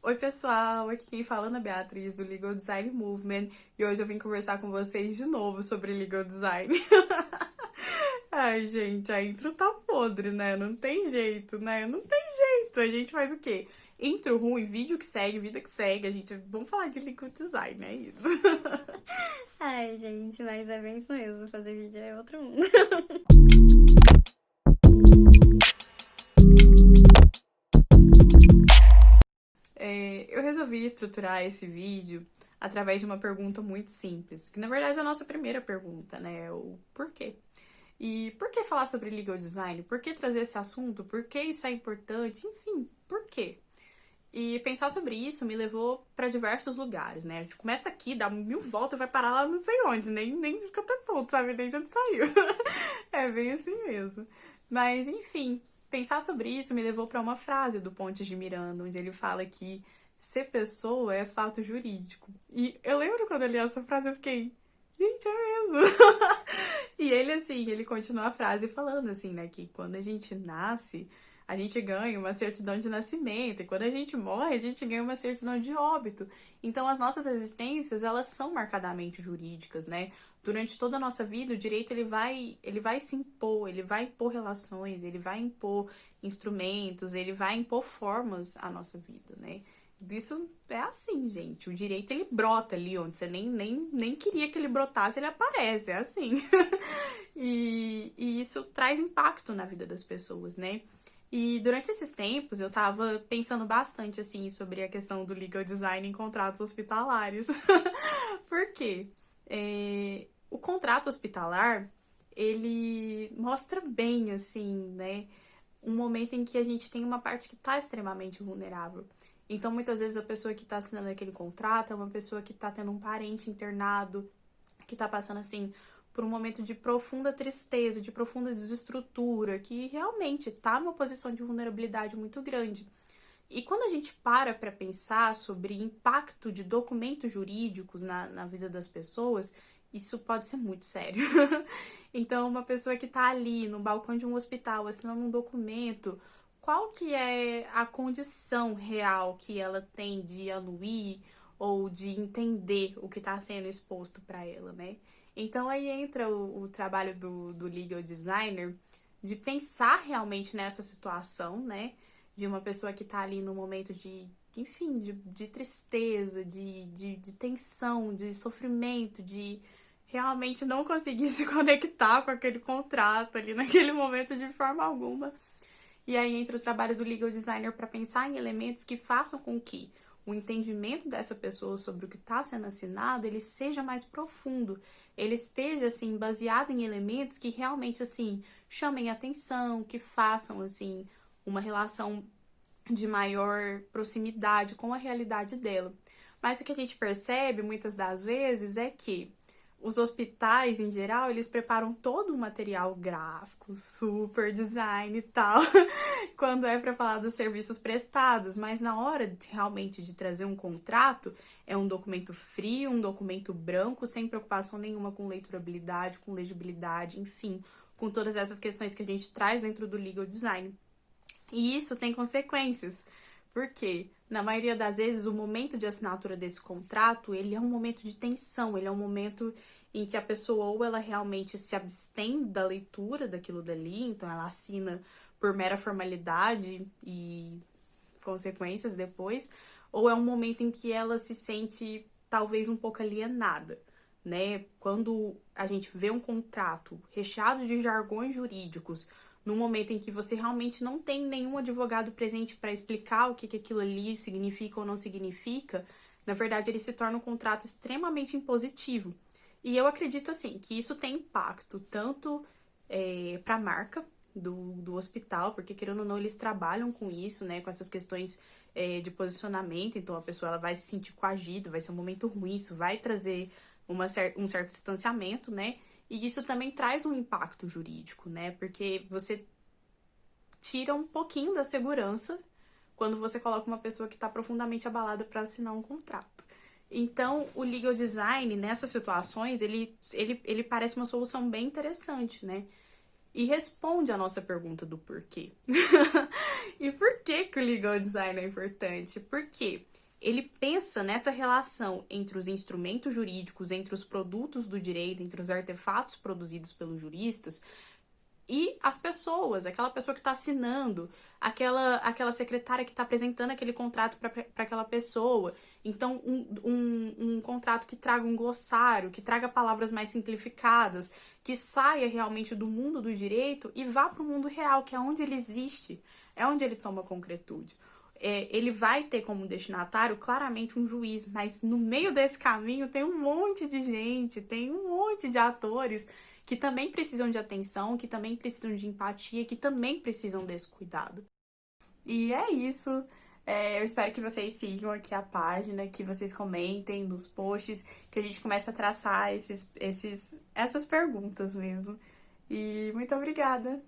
Oi, pessoal! Aqui quem fala é Ana Beatriz, do Legal Design Movement, e hoje eu vim conversar com vocês de novo sobre Legal Design. Ai, gente, a intro tá podre, né? Não tem jeito, né? Não tem jeito. A gente faz o quê? Intro ruim, vídeo que segue, vida que segue. A gente... Vamos falar de Legal Design, é isso. Ai, gente, mas é bem isso mesmo. Fazer vídeo é outro mundo. Eu resolvi estruturar esse vídeo através de uma pergunta muito simples, que na verdade é a nossa primeira pergunta, né? O porquê. E por que falar sobre legal design? Por que trazer esse assunto? Por que isso é importante? Enfim, por quê? E pensar sobre isso me levou para diversos lugares, né? A gente começa aqui, dá 1000 voltas e vai parar lá não sei onde, nem fica até tonto, sabe? Nem de onde saiu. É bem assim mesmo. Mas, enfim, pensar sobre isso me levou para uma frase do Pontes de Miranda, onde ele fala que ser pessoa é fato jurídico. E eu lembro quando eu li essa frase, eu fiquei, gente, é mesmo. E ele, assim, ele continua a frase falando, assim, né, que quando a gente nasce, a gente ganha uma certidão de nascimento, e quando a gente morre, a gente ganha uma certidão de óbito. Então, as nossas existências, elas são marcadamente jurídicas, né? Durante toda a nossa vida, o direito, ele vai se impor, ele vai impor relações, ele vai impor instrumentos, ele vai impor formas à nossa vida, né? Isso é assim, gente. O direito, ele brota ali onde você nem queria que ele brotasse, ele aparece, é assim. E isso traz impacto na vida das pessoas, né? E durante esses tempos eu tava pensando bastante, assim, sobre a questão do legal design em contratos hospitalares. Por quê? O contrato hospitalar, ele mostra bem, assim, né? Um momento em que a gente tem uma parte que tá extremamente vulnerável. Então, muitas vezes, a pessoa que tá assinando aquele contrato é uma pessoa que tá tendo um parente internado, que tá passando, assim, por um momento de profunda tristeza, de profunda desestrutura, que realmente tá numa posição de vulnerabilidade muito grande. E quando a gente para pensar sobre impacto de documentos jurídicos na vida das pessoas, isso pode ser muito sério. Então, uma pessoa que está ali no balcão de um hospital assinando um documento, qual que é a condição real que ela tem de anuir ou de entender o que está sendo exposto para ela, né? Então, aí entra o trabalho do legal designer de pensar realmente nessa situação, né? De uma pessoa que tá ali no momento de, enfim, de tristeza, de tensão, de sofrimento, de realmente não conseguir se conectar com aquele contrato ali naquele momento de forma alguma. E aí entra o trabalho do legal designer para pensar em elementos que façam com que o entendimento dessa pessoa sobre o que está sendo assinado ele seja mais profundo, ele esteja assim baseado em elementos que realmente assim chamem atenção, que façam assim uma relação de maior proximidade com a realidade dela. Mas o que a gente percebe muitas das vezes é que os hospitais, em geral, eles preparam todo um material gráfico, super design e tal, quando é para falar dos serviços prestados, mas na hora realmente de trazer um contrato, é um documento frio, um documento branco, sem preocupação nenhuma com leiturabilidade, com legibilidade, enfim, com todas essas questões que a gente traz dentro do legal design. E isso tem consequências, porque na maioria das vezes o momento de assinatura desse contrato, ele é um momento de tensão, ele é um momento em que a pessoa ou ela realmente se abstém da leitura daquilo dali, então ela assina por mera formalidade e consequências depois, ou é um momento em que ela se sente talvez um pouco alienada, né? Quando a gente vê um contrato recheado de jargões jurídicos, no momento em que você realmente não tem nenhum advogado presente para explicar o que aquilo ali significa ou não significa, na verdade ele se torna um contrato extremamente impositivo. E eu acredito assim que isso tem impacto tanto para a marca do hospital, porque querendo ou não, eles trabalham com isso, né? Com essas questões de posicionamento, então a pessoa ela vai se sentir coagida, vai ser um momento ruim, isso vai trazer um certo distanciamento, né? E isso também traz um impacto jurídico, né? Porque você tira um pouquinho da segurança quando você coloca uma pessoa que está profundamente abalada para assinar um contrato. Então, o legal design, nessas situações, ele parece uma solução bem interessante, né? e responde a nossa pergunta do porquê. E por que que o legal design é importante? Porque ele pensa nessa relação entre os instrumentos jurídicos, entre os produtos do direito, entre os artefatos produzidos pelos juristas e as pessoas, aquela pessoa que está assinando, aquela secretária que está apresentando aquele contrato para aquela pessoa. Então, um contrato que traga um glossário, que traga palavras mais simplificadas, que saia realmente do mundo do direito e vá para o mundo real, que é onde ele existe, é onde ele toma concretude. Ele vai ter como destinatário claramente um juiz, mas no meio desse caminho tem um monte de gente, tem um monte de atores que também precisam de atenção, que também precisam de empatia, que também precisam desse cuidado. E é isso. Eu espero que vocês sigam aqui a página, que vocês comentem nos posts, que a gente comece a traçar essas perguntas mesmo. E muito obrigada!